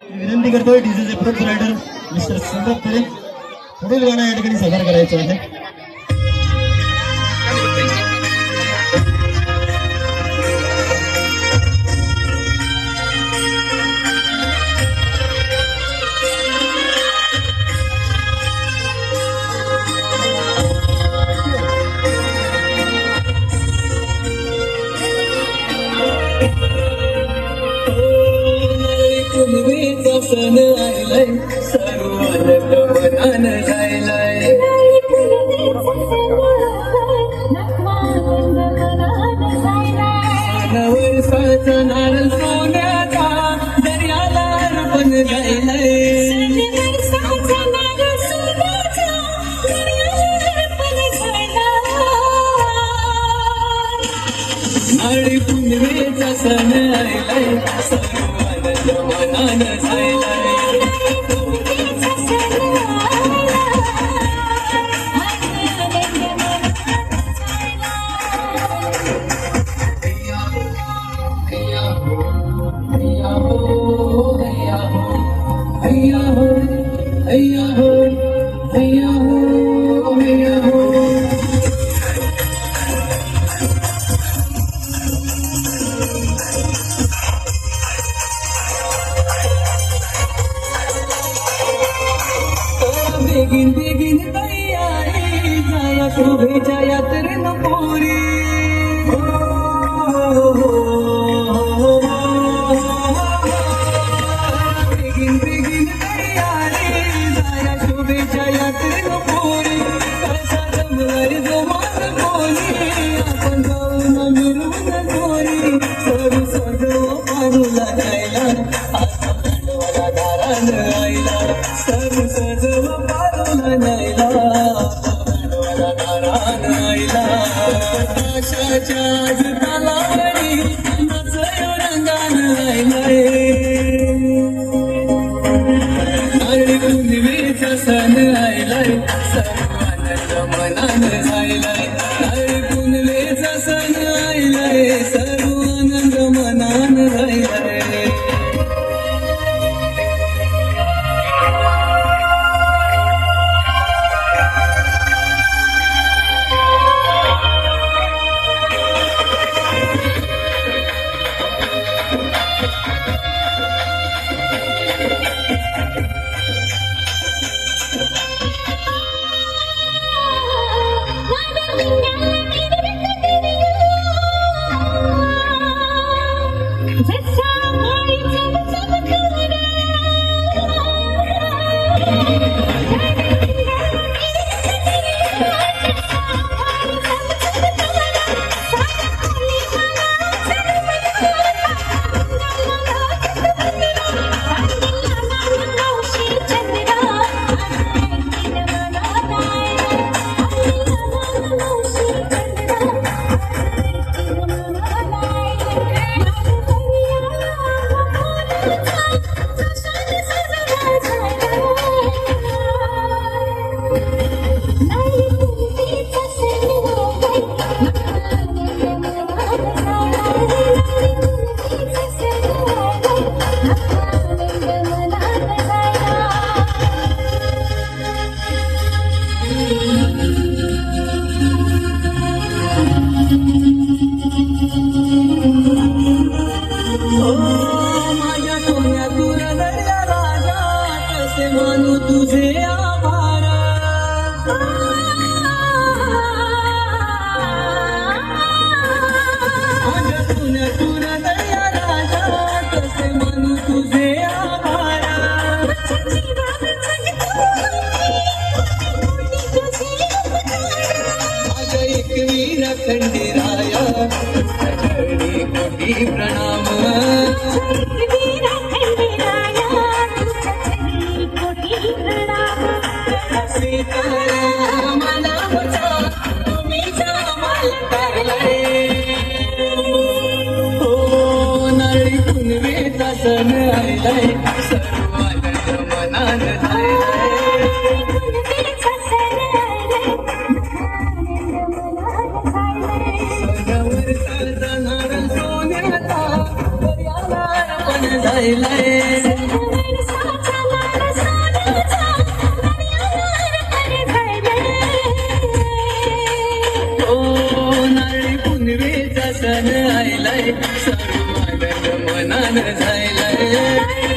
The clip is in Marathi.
विनंती करतोय डीजेचे प्रोप रायडर मिस्टर संदीप पुरे पुढील गाणं या ठिकाणी सादर करायचं आहे. सण आयलाय सर्व मनानं जायलाय वर्षाचा नारळ सोन्याचा दर्याला अर्पण गायलाय नारळी पुनवेचा सण आयलाय सर्व मनानं जायलाय बेगिन बेगिन तयारी जाया शोभेच्या यात्रेनं पोरी बेगिन बेगिन तयारी जाया शोभेच्या यात्रेनं पोरी कसा जमलाय जमान कोणी आपण जाऊन मिळून गोरी सरू सजव पाडूला जायला आता भांडवाला दारानं आईला सरू सजव आकाशाच्या आज तालावरी नाचयो रंगानं आयलाय नारळी पुनवेचा सण आयलाय सर्व आनंद मनानं जायलाय नारळी पुनवेचा सण आयलाय सर्व आनंद मनानं जायलाय तुझे आभार तुला दया राजा कसे म्हणू तुझे आभार माझ्या एकवीर खंडेराया चरणी कोटी प्रणाम नारळी पुनवेचा सण आयलाय सर्व आनंद मनानं जायलाय सणावर साजा नारळ सोन्याचा दर्याला अर्पण सण आयलाय सर्व आनंद मनान झायलाय